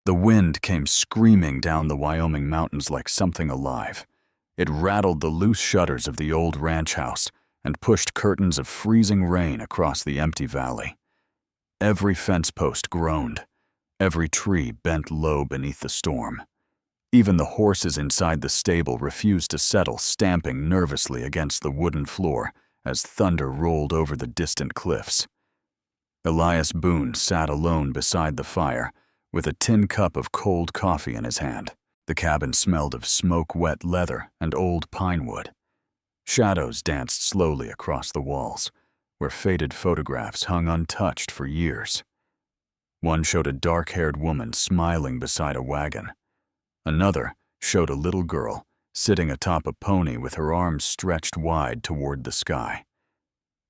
The wind came screaming down the Wyoming mountains like something alive. It rattled the loose shutters of the old ranch house and pushed curtains of freezing rain across the empty valley. Every fence post groaned. Every tree bent low beneath the storm. Even the horses inside the stable refused to settle, stamping nervously against the wooden floor as thunder rolled over the distant cliffs. Elias Boone sat alone beside the fire, with a tin cup of cold coffee in his hand. The cabin smelled of smoke-wet leather and old pine wood. Shadows danced slowly across the walls, where faded photographs hung untouched for years. One showed a dark-haired woman smiling beside a wagon. Another showed a little girl sitting atop a pony with her arms stretched wide toward the sky.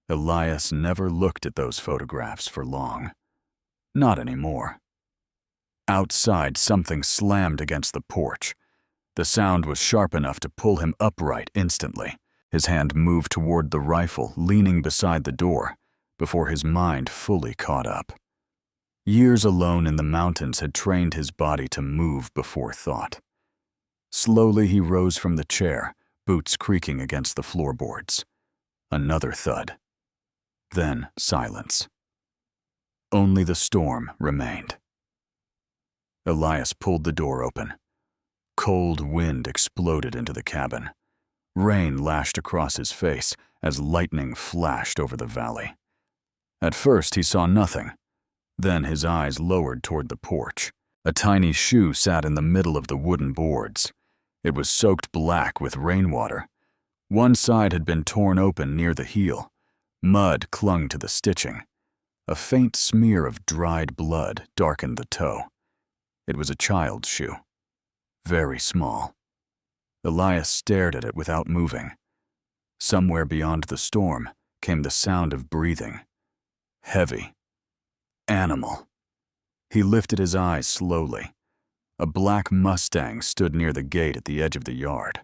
Elias never looked at those photographs for long. Not anymore. Outside, something slammed against the porch. The sound was sharp enough to pull him upright instantly. His hand moved toward the rifle, leaning beside the door, before his mind fully caught up. Years alone in the mountains had trained his body to move before thought. Slowly he rose from the chair, boots creaking against the floorboards. Another thud. Then silence. Only the storm remained. Elias pulled the door open. Cold wind exploded into the cabin. Rain lashed across his face as lightning flashed over the valley. At first he saw nothing. Then his eyes lowered toward the porch. A tiny shoe sat in the middle of the wooden boards. It was soaked black with rainwater. One side had been torn open near the heel. Mud clung to the stitching. A faint smear of dried blood darkened the toe. It was a child's shoe. Very small. Elias stared at it without moving. Somewhere beyond the storm came the sound of breathing. Heavy. Animal. He lifted his eyes slowly. A black Mustang stood near the gate at the edge of the yard.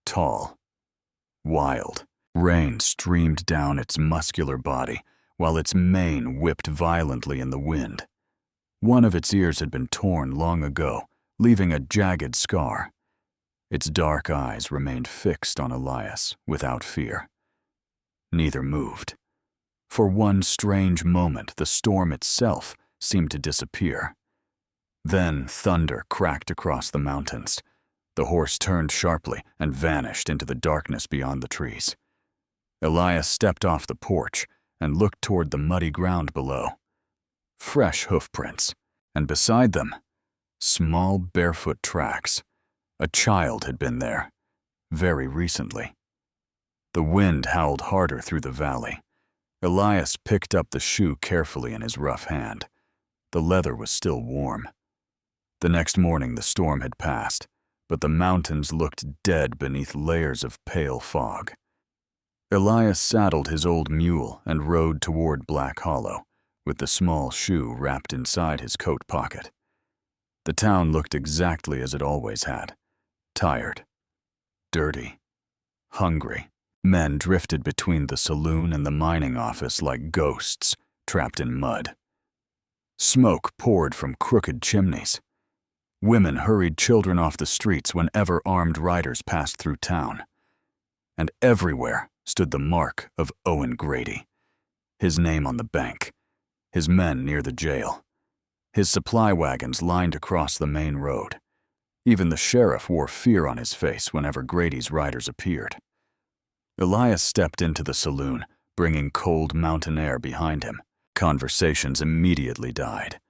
Tall. Wild. Rain streamed down its muscular body, while its mane whipped violently in the wind. One of its ears had been torn long ago, leaving a jagged scar. Its dark eyes remained fixed on Elias, without fear. Neither moved. For one strange moment, the storm itself seemed to disappear. Then thunder cracked across the mountains. The horse turned sharply and vanished into the darkness beyond the trees. Elias stepped off the porch and looked toward the muddy ground below. Fresh hoofprints, and beside them, small barefoot tracks. A child had been there, very recently. The wind howled harder through the valley. Elias picked up the shoe carefully in his rough hand. The leather was still warm. The next morning the storm had passed, but the mountains looked dead beneath layers of pale fog. Elias saddled his old mule and rode toward Black Hollow, with the small shoe wrapped inside his coat pocket. The town looked exactly as it always had. Tired. Dirty. Hungry. Men drifted between the saloon and the mining office like ghosts, trapped in mud. Smoke poured from crooked chimneys. Women hurried children off the streets whenever armed riders passed through town. And everywhere stood the mark of Owen Grady. His name on the bank. His men near the jail. His supply wagons lined across the main road. Even the sheriff wore fear on his face whenever Grady's riders appeared. Elias stepped into the saloon, bringing cold mountain air behind him. Conversations immediately died.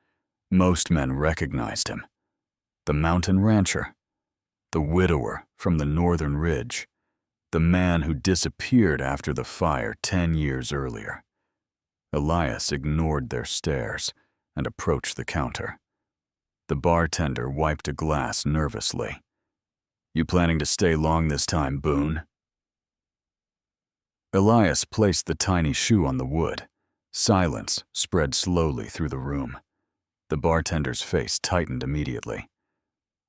Most men recognized him. The mountain rancher. The widower from the northern ridge. The man who disappeared after the fire 10 years earlier. Elias ignored their stares and approached the counter. The bartender wiped a glass nervously. "You planning to stay long this time, Boone?" Elias placed the tiny shoe on the wood. Silence spread slowly through the room. The bartender's face tightened immediately.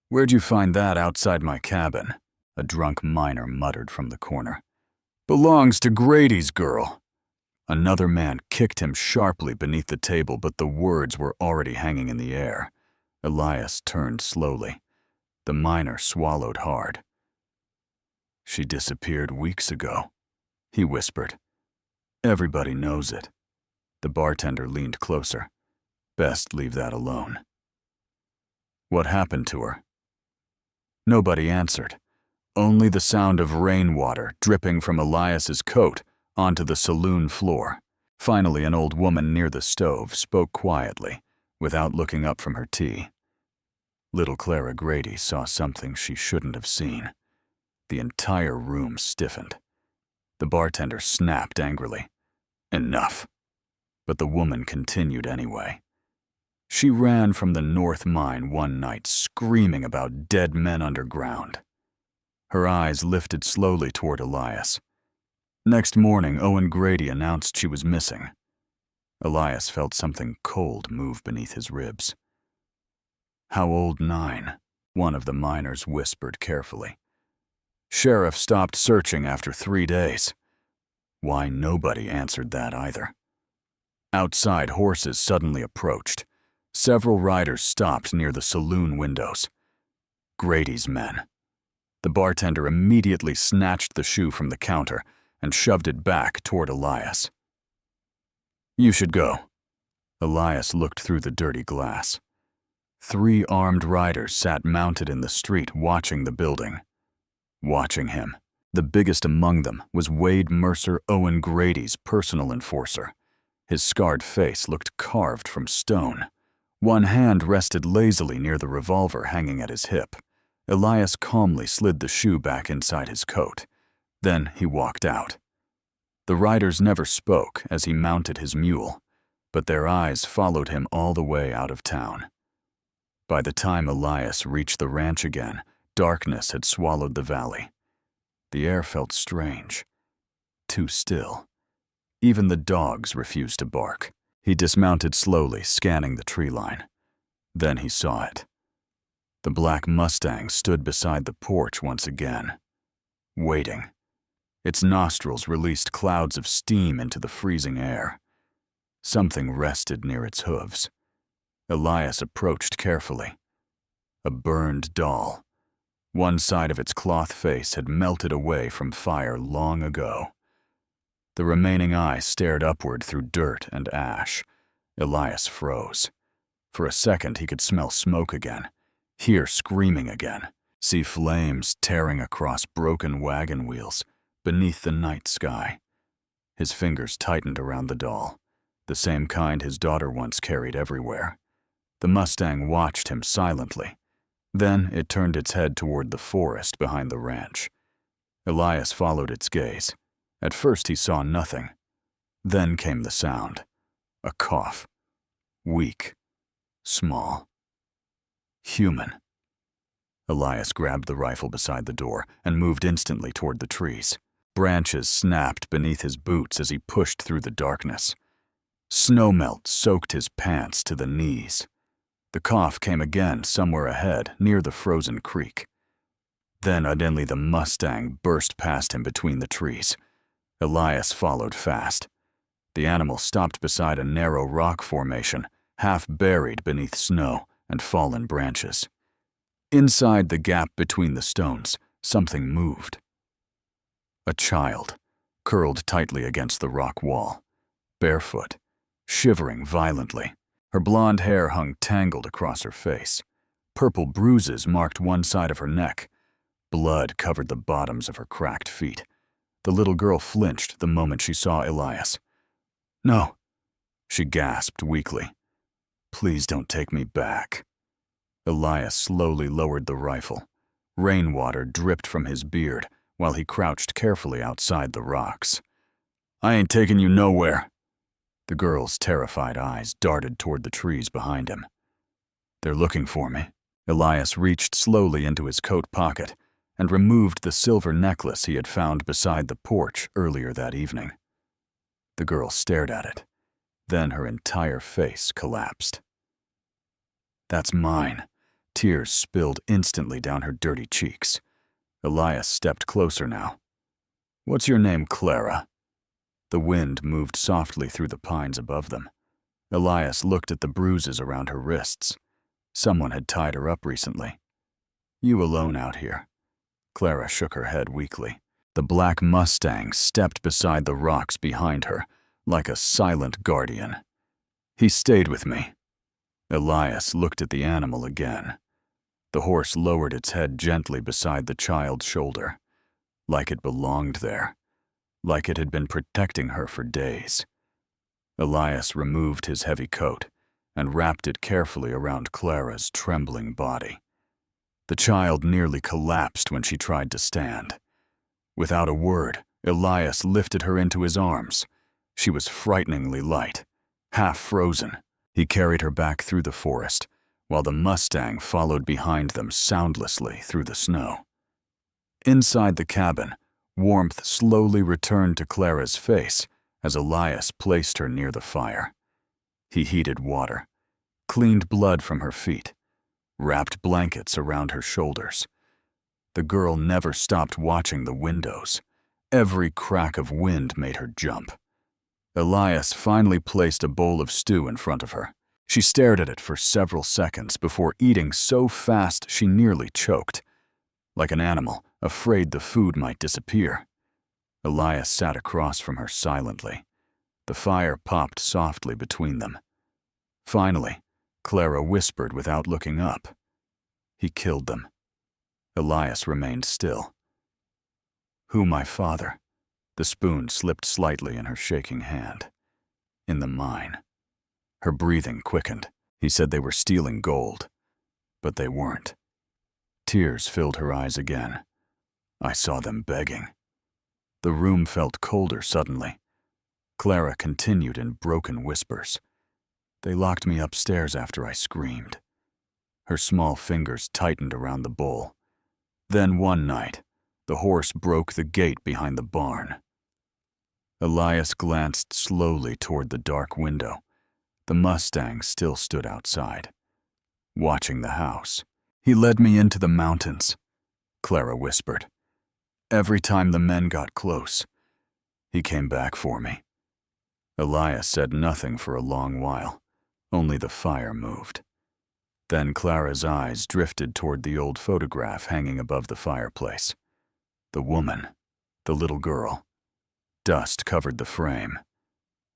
"Where'd you find that outside my cabin?" a drunk miner muttered from the corner. "Belongs to Grady's girl." Another man kicked him sharply beneath the table, but the words were already hanging in the air. Elias turned slowly. The miner swallowed hard. "She disappeared weeks ago," he whispered. "Everybody knows it." The bartender leaned closer. "Best leave that alone." "What happened to her?" Nobody answered. Only the sound of rainwater dripping from Elias's coat onto the saloon floor. Finally, an old woman near the stove spoke quietly, without looking up from her tea. Little Clara Grady saw something she shouldn't have seen. The entire room stiffened. The bartender snapped angrily. "Enough." But the woman continued anyway. She ran from the North Mine one night, screaming about dead men underground. Her eyes lifted slowly toward Elias. Next morning, Owen Grady announced she was missing. Elias felt something cold move beneath his ribs. "How old 9?" one of the miners whispered carefully. "Sheriff stopped searching after 3 days." Why, nobody answered that either. Outside, horses suddenly approached. Several riders stopped near the saloon windows. Grady's men. The bartender immediately snatched the shoe from the counter and shoved it back toward Elias. "You should go." Elias looked through the dirty glass. 3 armed riders sat mounted in the street watching the building. Watching him. The biggest among them was Wade Mercer, Owen Grady's personal enforcer. His scarred face looked carved from stone. One hand rested lazily near the revolver hanging at his hip. Elias calmly slid the shoe back inside his coat. Then he walked out. The riders never spoke as he mounted his mule, but their eyes followed him all the way out of town. By the time Elias reached the ranch again, darkness had swallowed the valley. The air felt strange, too still. Even the dogs refused to bark. He dismounted slowly, scanning the tree line. Then he saw it. The black Mustang stood beside the porch once again, waiting. Its nostrils released clouds of steam into the freezing air. Something rested near its hooves. Elias approached carefully. A burned doll. One side of its cloth face had melted away from fire long ago. The remaining eye stared upward through dirt and ash. Elias froze. For a second he could smell smoke again, hear screaming again, see flames tearing across broken wagon wheels beneath the night sky. His fingers tightened around the doll, the same kind his daughter once carried everywhere. The Mustang watched him silently. Then it turned its head toward the forest behind the ranch. Elias followed its gaze. At first he saw nothing. Then came the sound. A cough. Weak. Small. Human. Elias grabbed the rifle beside the door and moved instantly toward the trees. Branches snapped beneath his boots as he pushed through the darkness. Snowmelt soaked his pants to the knees. The cough came again somewhere ahead, near the frozen creek. Then suddenly the Mustang burst past him between the trees. Elias followed fast. The animal stopped beside a narrow rock formation, half buried beneath snow and fallen branches. Inside the gap between the stones, something moved. A child, curled tightly against the rock wall, barefoot, shivering violently. Her blonde hair hung tangled across her face. Purple bruises marked one side of her neck. Blood covered the bottoms of her cracked feet. The little girl flinched the moment she saw Elias. "No," she gasped weakly. "Please don't take me back." Elias slowly lowered the rifle. Rainwater dripped from his beard while he crouched carefully outside the rocks. "I ain't taking you nowhere." The girl's terrified eyes darted toward the trees behind him. "They're looking for me." Elias reached slowly into his coat pocket and removed the silver necklace he had found beside the porch earlier that evening. The girl stared at it. Then her entire face collapsed. "That's mine." Tears spilled instantly down her dirty cheeks. Elias stepped closer now. "What's your name, Clara?" The wind moved softly through the pines above them. Elias looked at the bruises around her wrists. Someone had tied her up recently. You alone out here? Clara shook her head weakly. The black Mustang stepped beside the rocks behind her, like a silent guardian. He stayed with me. Elias looked at the animal again. The horse lowered its head gently beside the child's shoulder, like it belonged there, like it had been protecting her for days. Elias removed his heavy coat and wrapped it carefully around Clara's trembling body. The child nearly collapsed when she tried to stand. Without a word, Elias lifted her into his arms. She was frighteningly light, half frozen. He carried her back through the forest, while the Mustang followed behind them soundlessly through the snow. Inside the cabin, warmth slowly returned to Clara's face as Elias placed her near the fire. He heated water, cleaned blood from her feet, wrapped blankets around her shoulders. The girl never stopped watching the windows. Every crack of wind made her jump. Elias finally placed a bowl of stew in front of her. She stared at it for several seconds before eating so fast she nearly choked. Like an animal, afraid the food might disappear. Elias sat across from her silently. The fire popped softly between them. Finally, Clara whispered without looking up. He killed them. Elias remained still. Who, my father? The spoon slipped slightly in her shaking hand. In the mine. Her breathing quickened. He said they were stealing gold. But they weren't. Tears filled her eyes again. I saw them begging. The room felt colder suddenly. Clara continued in broken whispers. They locked me upstairs after I screamed. Her small fingers tightened around the bowl. Then one night, the horse broke the gate behind the barn. Elias glanced slowly toward the dark window. The Mustang still stood outside, watching the house. He led me into the mountains, Clara whispered. Every time the men got close, he came back for me. Elias said nothing for a long while. Only the fire moved. Then Clara's eyes drifted toward the old photograph hanging above the fireplace. The woman, the little girl. Dust covered the frame.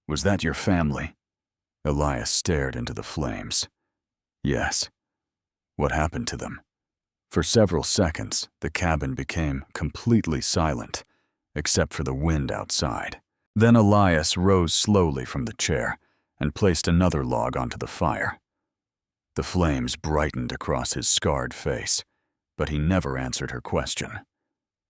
Was that your family? Elias stared into the flames. Yes. What happened to them? For several seconds, the cabin became completely silent, except for the wind outside. Then Elias rose slowly from the chair and placed another log onto the fire. The flames brightened across his scarred face, but he never answered her question.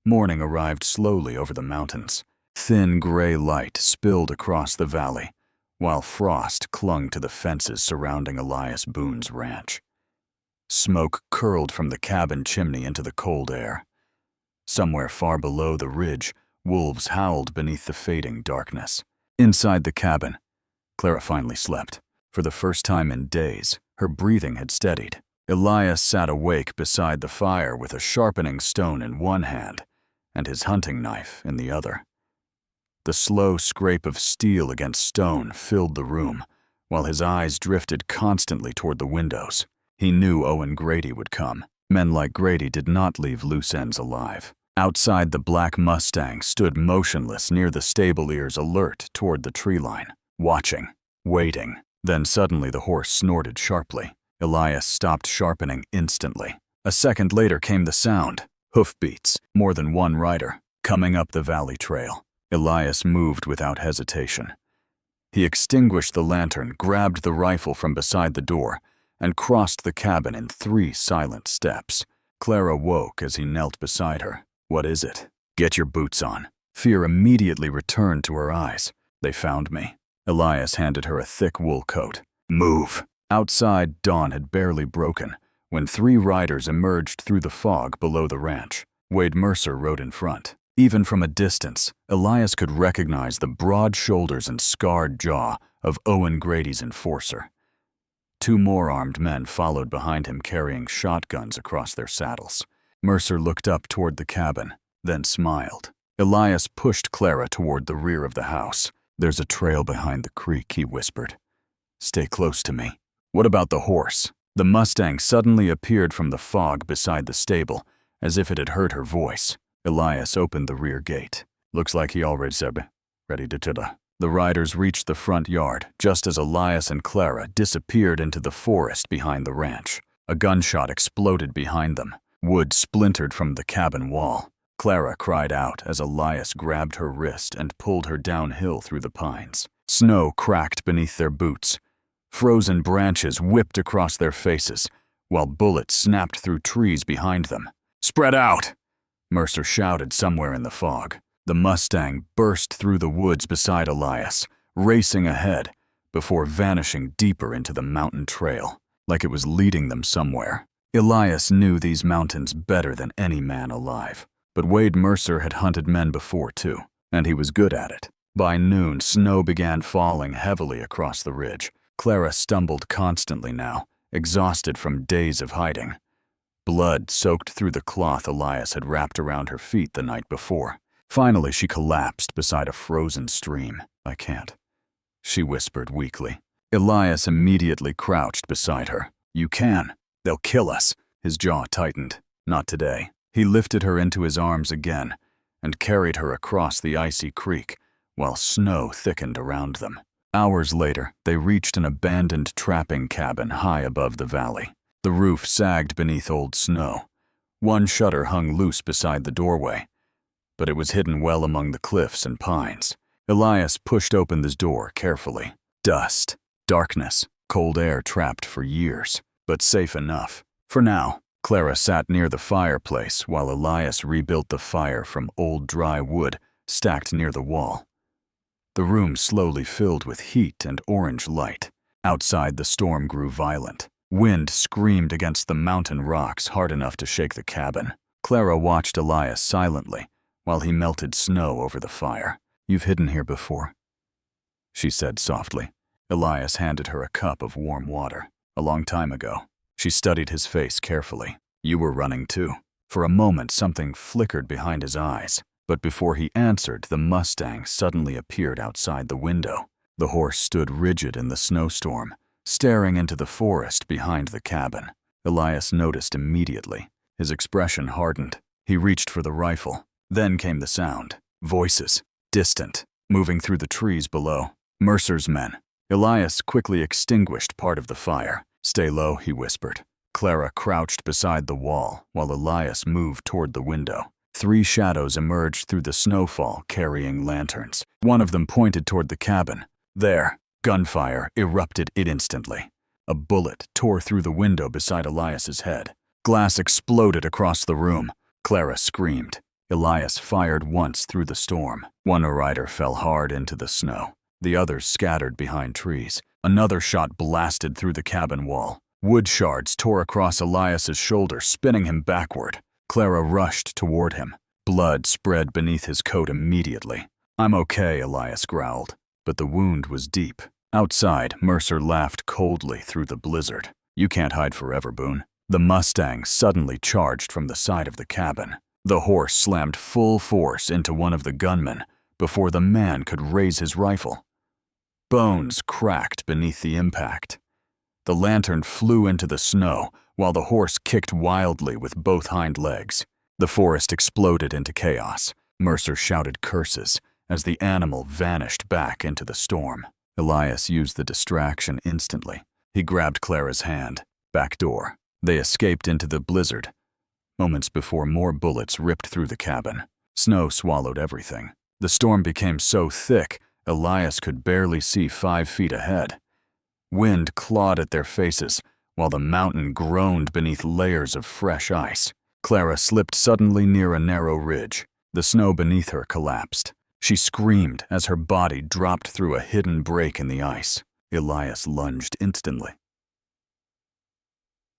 Morning arrived slowly over the mountains. Thin gray light spilled across the valley, while frost clung to the fences surrounding Elias Boone's ranch. Smoke curled from the cabin chimney into the cold air. Somewhere far below the ridge, wolves howled beneath the fading darkness. Inside the cabin, Clara finally slept. For the first time in days, her breathing had steadied. Elias sat awake beside the fire with a sharpening stone in one hand and his hunting knife in the other. The slow scrape of steel against stone filled the room, while his eyes drifted constantly toward the windows. He knew Owen Grady would come. Men like Grady did not leave loose ends alive. Outside, the black Mustang stood motionless near the stable ears, alert toward the tree line, watching, waiting. Then suddenly the horse snorted sharply. Elias stopped sharpening instantly. A second later came the sound. Hoofbeats, more than one rider, coming up the valley trail. Elias moved without hesitation. He extinguished the lantern, grabbed the rifle from beside the door, and crossed the cabin in 3 silent steps. Clara woke as he knelt beside her. What is it? Get your boots on. Fear immediately returned to her eyes. They found me. Elias handed her a thick wool coat. Move. Outside, dawn had barely broken when 3 riders emerged through the fog below the ranch. Wade Mercer rode in front. Even from a distance, Elias could recognize the broad shoulders and scarred jaw of Owen Grady's enforcer. 2 more armed men followed behind him, carrying shotguns across their saddles. Mercer looked up toward the cabin, then smiled. Elias pushed Clara toward the rear of the house. There's a trail behind the creek, he whispered. Stay close to me. What about the horse? The Mustang suddenly appeared from the fog beside the stable, as if it had heard her voice. Elias opened the rear gate. Looks like he already said, ready to chilla. The riders reached the front yard, just as Elias and Clara disappeared into the forest behind the ranch. A gunshot exploded behind them. Wood splintered from the cabin wall. Clara cried out as Elias grabbed her wrist and pulled her downhill through the pines. Snow cracked beneath their boots. Frozen branches whipped across their faces, while bullets snapped through trees behind them. "Spread out!" Mercer shouted somewhere in the fog. The Mustang burst through the woods beside Elias, racing ahead, before vanishing deeper into the mountain trail, like it was leading them somewhere. Elias knew these mountains better than any man alive. But Wade Mercer had hunted men before, too, and he was good at it. By noon, snow began falling heavily across the ridge. Clara stumbled constantly now, exhausted from days of hiding. Blood soaked through the cloth Elias had wrapped around her feet the night before. Finally, she collapsed beside a frozen stream. "I can't," she whispered weakly. Elias immediately crouched beside her. "You can. They'll kill us." His jaw tightened. "Not today." He lifted her into his arms again and carried her across the icy creek while snow thickened around them. Hours later, they reached an abandoned trapping cabin high above the valley. The roof sagged beneath old snow. One shutter hung loose beside the doorway, but it was hidden well among the cliffs and pines. Elias pushed open the door carefully. Dust, darkness, cold air trapped for years, but safe enough. For now. Clara sat near the fireplace while Elias rebuilt the fire from old dry wood stacked near the wall. The room slowly filled with heat and orange light. Outside, the storm grew violent. Wind screamed against the mountain rocks hard enough to shake the cabin. Clara watched Elias silently while he melted snow over the fire. "You've hidden here before," she said softly. Elias handed her a cup of warm water. "A long time ago." She studied his face carefully. "You were running too." For a moment, something flickered behind his eyes, but before he answered, the Mustang suddenly appeared outside the window. The horse stood rigid in the snowstorm, staring into the forest behind the cabin. Elias noticed immediately. His expression hardened. He reached for the rifle. Then came the sound. Voices, distant, moving through the trees below. Mercer's men. Elias quickly extinguished part of the fire. "Stay low," he whispered. Clara crouched beside the wall while Elias moved toward the window. 3 shadows emerged through the snowfall carrying lanterns. One of them pointed toward the cabin. There, gunfire erupted instantly. A bullet tore through the window beside Elias's head. Glass exploded across the room. Clara screamed. Elias fired once through the storm. One rider fell hard into the snow. The others scattered behind trees. Another shot blasted through the cabin wall. Wood shards tore across Elias's shoulder, spinning him backward. Clara rushed toward him. Blood spread beneath his coat immediately. "I'm okay," Elias growled, but the wound was deep. Outside, Mercer laughed coldly through the blizzard. "You can't hide forever, Boone." The Mustang suddenly charged from the side of the cabin. The horse slammed full force into one of the gunmen before the man could raise his rifle. Bones cracked beneath the impact. The lantern flew into the snow while the horse kicked wildly with both hind legs. The forest exploded into chaos. Mercer shouted curses as the animal vanished back into the storm. Elias used the distraction instantly. He grabbed Clara's hand. Back door. They escaped into the blizzard. Moments before, more bullets ripped through the cabin. Snow swallowed everything. The storm became so thick, Elias could barely see 5 feet ahead. Wind clawed at their faces, while the mountain groaned beneath layers of fresh ice. Clara slipped suddenly near a narrow ridge. The snow beneath her collapsed. She screamed as her body dropped through a hidden break in the ice. Elias lunged instantly.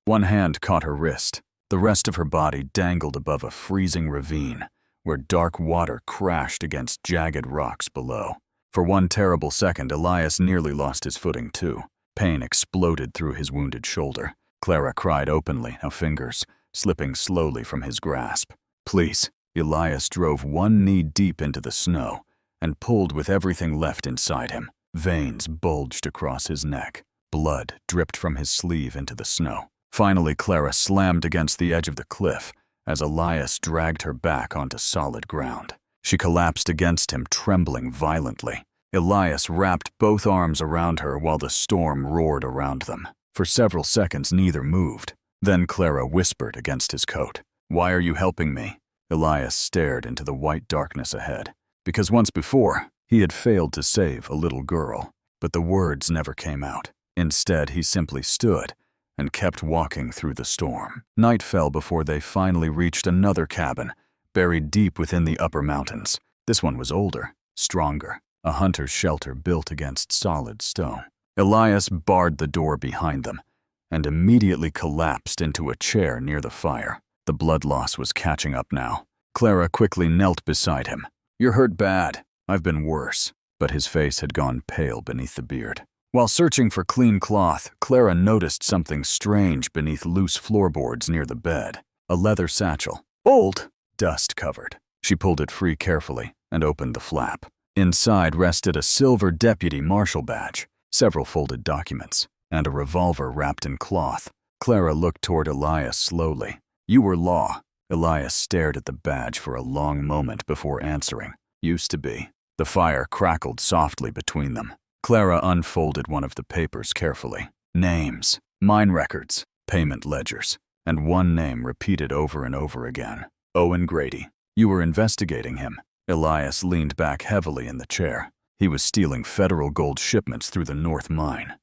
One hand caught her wrist. The rest of her body dangled above a freezing ravine, where dark water crashed against jagged rocks below. For one terrible second, Elias nearly lost his footing too. Pain exploded through his wounded shoulder. Clara cried openly, her fingers slipping slowly from his grasp. "Please." Elias drove one knee deep into the snow and pulled with everything left inside him. Veins bulged across his neck. Blood dripped from his sleeve into the snow. Finally, Clara slammed against the edge of the cliff as Elias dragged her back onto solid ground. She collapsed against him, trembling violently. Elias wrapped both arms around her while the storm roared around them. For several seconds, neither moved. Then Clara whispered against his coat, "Why are you helping me?" Elias stared into the white darkness ahead. Because once before, he had failed to save a little girl, but the words never came out. Instead, he simply stood and kept walking through the storm. Night fell before they finally reached another cabin, buried deep within the upper mountains. This one was older, stronger, a hunter's shelter built against solid stone. Elias barred the door behind them and immediately collapsed into a chair near the fire. The blood loss was catching up now. Clara quickly knelt beside him. "You're hurt bad. I've been worse." But his face had gone pale beneath the beard. While searching for clean cloth, Clara noticed something strange beneath loose floorboards near the bed. A leather satchel. Old, dust-covered. She pulled it free carefully and opened the flap. Inside rested a silver deputy marshal badge, several folded documents, and a revolver wrapped in cloth. Clara looked toward Elias slowly. "You were law." Elias stared at the badge for a long moment before answering. "Used to be." The fire crackled softly between them. Clara unfolded one of the papers carefully. Names, mine records, payment ledgers, and one name repeated over and over again. Owen Grady. "You were investigating him." Elias leaned back heavily in the chair. He was stealing federal gold shipments through the North Mine.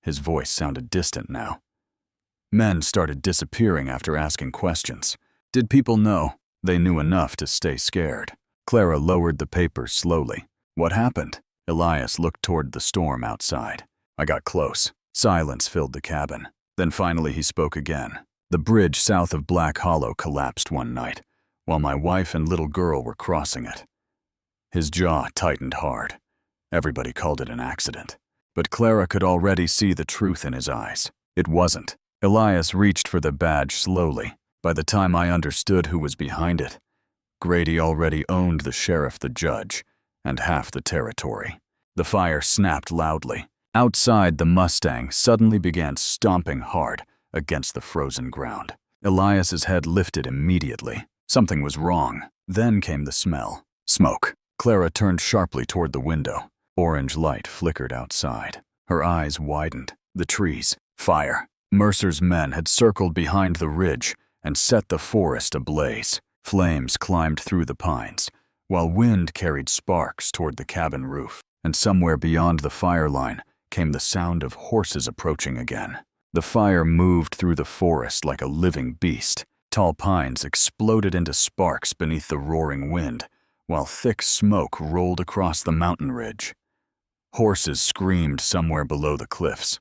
His voice sounded distant now. Men started disappearing after asking questions. Did people know? They knew enough to stay scared. Clara lowered the papers slowly. "What happened?" Elias looked toward the storm outside. "I got close." Silence filled the cabin. Then finally he spoke again. "The bridge south of Black Hollow collapsed one night, while my wife and little girl were crossing it." His jaw tightened hard. Everybody called it an accident. But Clara could already see the truth in his eyes. It wasn't. Elias reached for the badge slowly. By the time I understood who was behind it, Grady already owned the sheriff, the judge, and half the territory. The fire snapped loudly. Outside, the Mustang suddenly began stomping hard against the frozen ground. Elias's head lifted immediately. Something was wrong. Then came the smell. Smoke. Clara turned sharply toward the window. Orange light flickered outside. Her eyes widened. The trees. Fire. Mercer's men had circled behind the ridge and set the forest ablaze. Flames climbed through the pines, while wind carried sparks toward the cabin roof. And somewhere beyond the fire line came the sound of horses approaching again. The fire moved through the forest like a living beast. Tall pines exploded into sparks beneath the roaring wind, while thick smoke rolled across the mountain ridge. Horses screamed somewhere below the cliffs.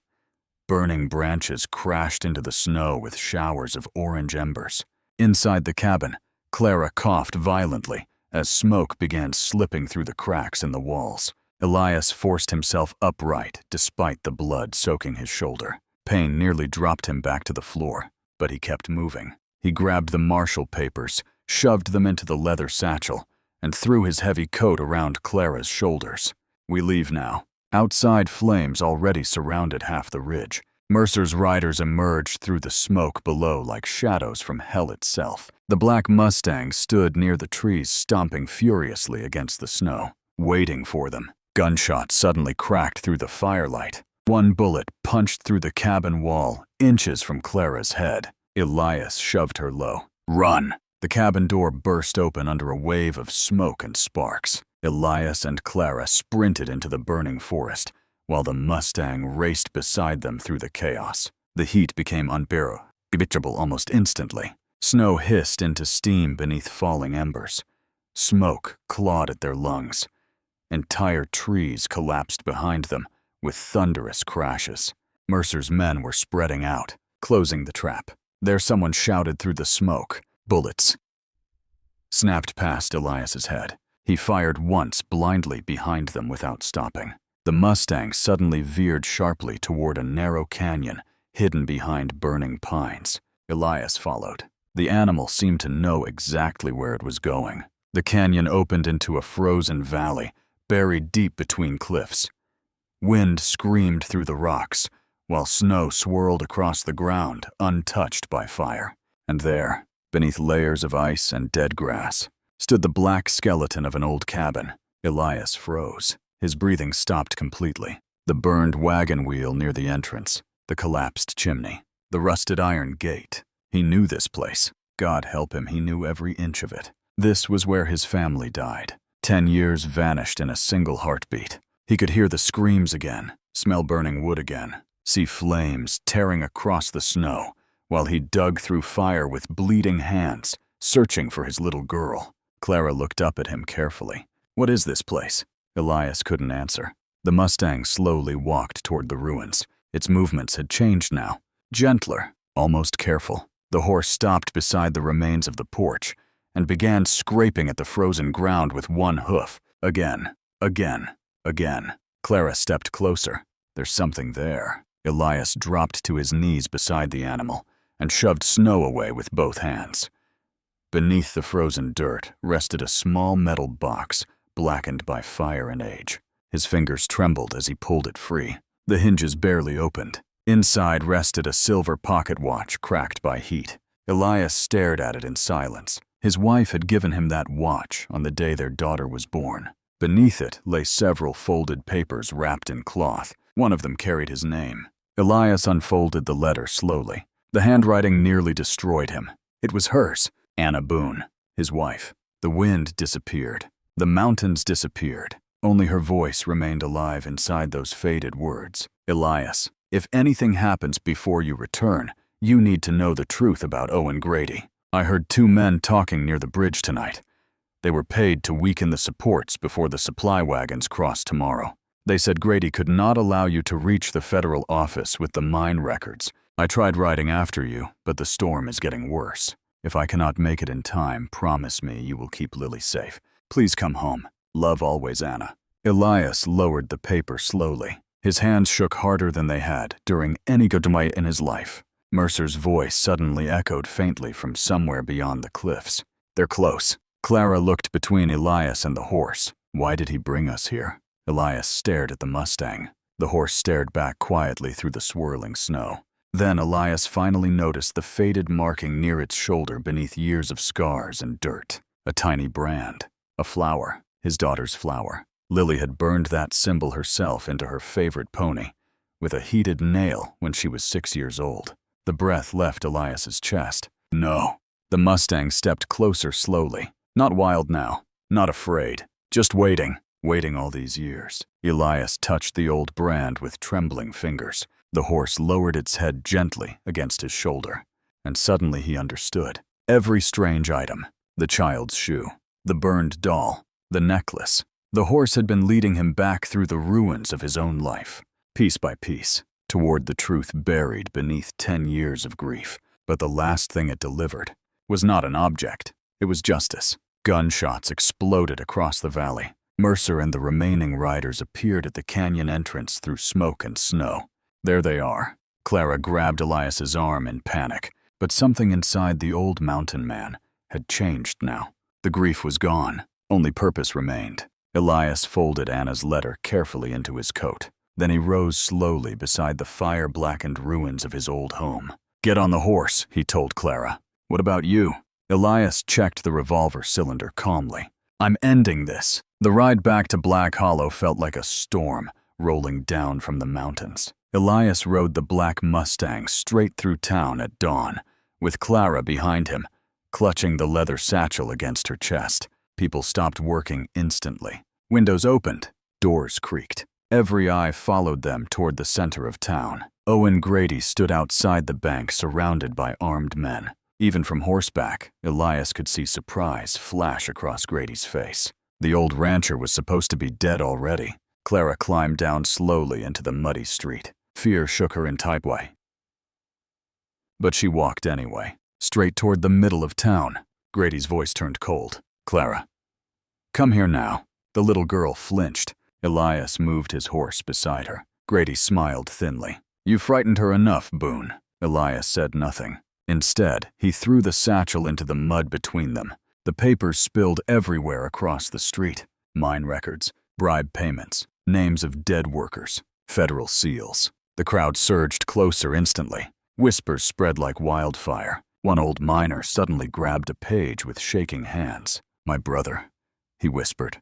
Burning branches crashed into the snow with showers of orange embers. Inside the cabin, Clara coughed violently as smoke began slipping through the cracks in the walls. Elias forced himself upright despite the blood soaking his shoulder. Pain nearly dropped him back to the floor, but he kept moving. He grabbed the marshal papers, shoved them into the leather satchel, and threw his heavy coat around Clara's shoulders. "We leave now." Outside, flames already surrounded half the ridge. Mercer's riders emerged through the smoke below like shadows from hell itself. The black Mustang stood near the trees, stomping furiously against the snow, waiting for them. Gunshots suddenly cracked through the firelight. One bullet punched through the cabin wall, inches from Clara's head. Elias shoved her low. "Run!" The cabin door burst open under a wave of smoke and sparks. Elias and Clara sprinted into the burning forest, while the Mustang raced beside them through the chaos. The heat became unbearable almost instantly. Snow hissed into steam beneath falling embers. Smoke clawed at their lungs. Entire trees collapsed behind them with thunderous crashes. Mercer's men were spreading out, closing the trap. There someone shouted through the smoke. Bullets snapped past Elias's head. He fired once blindly behind them without stopping. The Mustang suddenly veered sharply toward a narrow canyon hidden behind burning pines. Elias followed. The animal seemed to know exactly where it was going. The canyon opened into a frozen valley, buried deep between cliffs. Wind screamed through the rocks, while snow swirled across the ground, untouched by fire. And there, beneath layers of ice and dead grass, stood the black skeleton of an old cabin. Elias froze. His breathing stopped completely. The burned wagon wheel near the entrance, the collapsed chimney, the rusted iron gate. He knew this place. God help him, he knew every inch of it. This was where his family died. 10 years vanished in a single heartbeat. He could hear the screams again, smell burning wood again, see flames tearing across the snow, while he dug through fire with bleeding hands, searching for his little girl. Clara looked up at him carefully. "What is this place?" Elias couldn't answer. The Mustang slowly walked toward the ruins. Its movements had changed now. Gentler, almost careful. The horse stopped beside the remains of the porch and began scraping at the frozen ground with one hoof. Again, again, again. Clara stepped closer. "There's something there." Elias dropped to his knees beside the animal and shoved snow away with both hands. Beneath the frozen dirt rested a small metal box, blackened by fire and age. His fingers trembled as he pulled it free. The hinges barely opened. Inside rested a silver pocket watch cracked by heat. Elias stared at it in silence. His wife had given him that watch on the day their daughter was born. Beneath it lay several folded papers wrapped in cloth. One of them carried his name. Elias unfolded the letter slowly. The handwriting nearly destroyed him. It was hers, Anna Boone, his wife. The wind disappeared. The mountains disappeared. Only her voice remained alive inside those faded words. "Elias, if anything happens before you return, you need to know the truth about Owen Grady. I heard 2 men talking near the bridge tonight. They were paid to weaken the supports before the supply wagons cross tomorrow. They said Grady could not allow you to reach the federal office with the mine records. I tried riding after you, but the storm is getting worse. If I cannot make it in time, promise me you will keep Lily safe. Please come home. Love always, Anna." Elias lowered the paper slowly. His hands shook harder than they had during any goodbye in his life. Mercer's voice suddenly echoed faintly from somewhere beyond the cliffs. "They're close." Clara looked between Elias and the horse. "Why did he bring us here?" Elias stared at the Mustang. The horse stared back quietly through the swirling snow. Then Elias finally noticed the faded marking near its shoulder beneath years of scars and dirt. A tiny brand. A flower. His daughter's flower. Lily had burned that symbol herself into her favorite pony, with a heated nail when she was 6 years old. The breath left Elias's chest. "No." The Mustang stepped closer slowly. Not wild now. Not afraid. Just waiting. Waiting all these years. Elias touched the old brand with trembling fingers. The horse lowered its head gently against his shoulder. And suddenly he understood. Every strange item. The child's shoe. The burned doll. The necklace. The horse had been leading him back through the ruins of his own life, piece by piece, toward the truth buried beneath 10 years of grief. But the last thing it delivered was not an object. It was justice. Gunshots exploded across the valley. Mercer and the remaining riders appeared at the canyon entrance through smoke and snow. "There they are." Clara grabbed Elias's arm in panic, but something inside the old mountain man had changed now. The grief was gone. Only purpose remained. Elias folded Anna's letter carefully into his coat. Then he rose slowly beside the fire-blackened ruins of his old home. "Get on the horse," he told Clara. "What about you?" Elias checked the revolver cylinder calmly. "I'm ending this." The ride back to Black Hollow felt like a storm rolling down from the mountains. Elias rode the black Mustang straight through town at dawn, with Clara behind him, clutching the leather satchel against her chest. People stopped working instantly. Windows opened. Doors creaked. Every eye followed them toward the center of town. Owen Grady stood outside the bank surrounded by armed men. Even from horseback, Elias could see surprise flash across Grady's face. The old rancher was supposed to be dead already. Clara climbed down slowly into the muddy street. Fear shook her entirely. But she walked anyway, straight toward the middle of town. Grady's voice turned cold. "Clara, come here now." The little girl flinched. Elias moved his horse beside her. Grady smiled thinly. "You frightened her enough, Boone." Elias said nothing. Instead, he threw the satchel into the mud between them. The papers spilled everywhere across the street. Mine records, bribe payments, names of dead workers, federal seals. The crowd surged closer instantly. Whispers spread like wildfire. One old miner suddenly grabbed a page with shaking hands. "My brother," he whispered.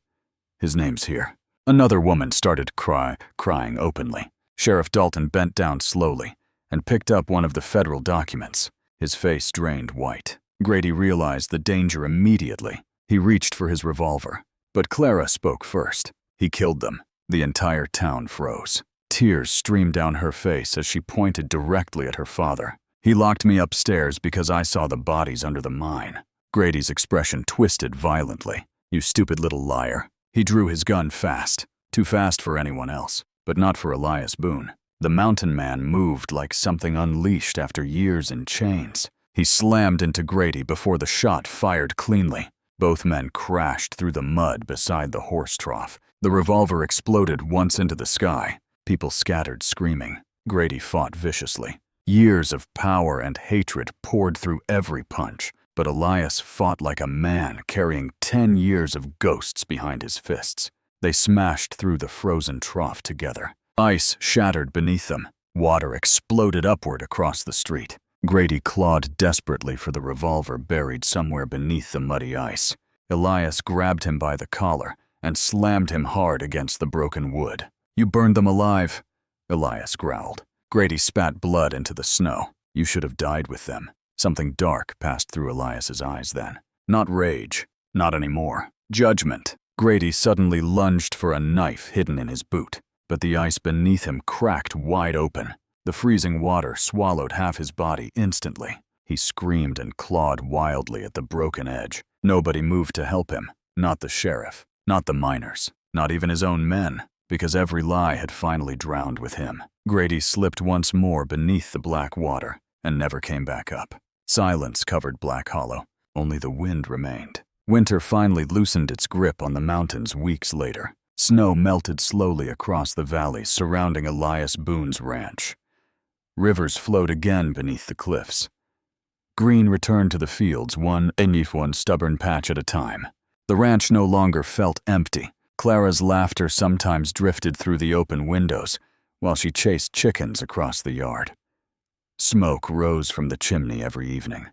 "His name's here." Another woman started crying openly. Sheriff Dalton bent down slowly and picked up one of the federal documents. His face drained white. Grady realized the danger immediately. He reached for his revolver, but Clara spoke first. "He killed them." The entire town froze. Tears streamed down her face as she pointed directly at her father. "He locked me upstairs because I saw the bodies under the mine." Grady's expression twisted violently. "You stupid little liar." He drew his gun fast, too fast for anyone else, but not for Elias Boone. The mountain man moved like something unleashed after years in chains. He slammed into Grady before the shot fired cleanly. Both men crashed through the mud beside the horse trough. The revolver exploded once into the sky. People scattered screaming. Grady fought viciously. Years of power and hatred poured through every punch, but Elias fought like a man carrying 10 years of ghosts behind his fists. They smashed through the frozen trough together. Ice shattered beneath them. Water exploded upward across the street. Grady clawed desperately for the revolver buried somewhere beneath the muddy ice. Elias grabbed him by the collar and slammed him hard against the broken wood. "You burned them alive," Elias growled. Grady spat blood into the snow. "You should have died with them." Something dark passed through Elias's eyes then. Not rage, not anymore. Judgment. Grady suddenly lunged for a knife hidden in his boot, but the ice beneath him cracked wide open. The freezing water swallowed half his body instantly. He screamed and clawed wildly at the broken edge. Nobody moved to help him. Not the sheriff, not the miners, not even his own men, because every lie had finally drowned with him. Grady slipped once more beneath the black water and never came back up. Silence covered Black Hollow. Only the wind remained. Winter finally loosened its grip on the mountains weeks later. Snow melted slowly across the valleys surrounding Elias Boone's ranch. Rivers flowed again beneath the cliffs. Green returned to the fields, one stubborn patch at a time. The ranch no longer felt empty. Clara's laughter sometimes drifted through the open windows while she chased chickens across the yard. Smoke rose from the chimney every evening.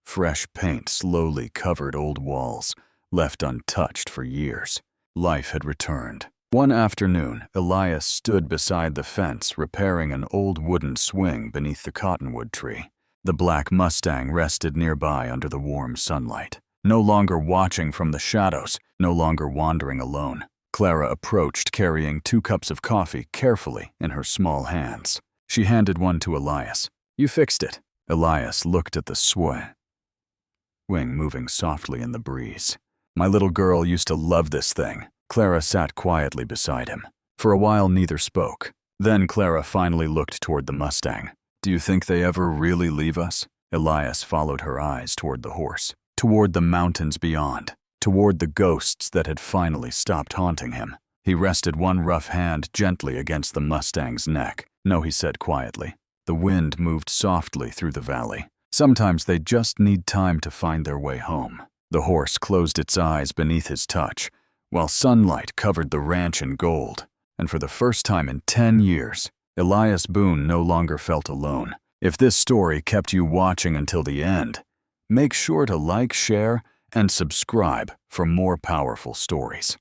Fresh paint slowly covered old walls, left untouched for years. Life had returned. One afternoon, Elias stood beside the fence repairing an old wooden swing beneath the cottonwood tree. The black Mustang rested nearby under the warm sunlight. No longer watching from the shadows, no longer wandering alone. Clara approached carrying 2 cups of coffee carefully in her small hands. She handed one to Elias. "You fixed it." Elias looked at the swing moving softly in the breeze. "My little girl used to love this thing." Clara sat quietly beside him. For a while neither spoke. Then Clara finally looked toward the Mustang. "Do you think they ever really leave us?" Elias followed her eyes toward the horse, toward the mountains beyond, toward the ghosts that had finally stopped haunting him. He rested one rough hand gently against the Mustang's neck. "No," he said quietly. The wind moved softly through the valley. Sometimes they just need time to find their way home. The horse closed its eyes beneath his touch, while sunlight covered the ranch in gold. And for the first time in 10 years, Elias Boone no longer felt alone. If this story kept you watching until the end, make sure to like, share, and subscribe for more powerful stories.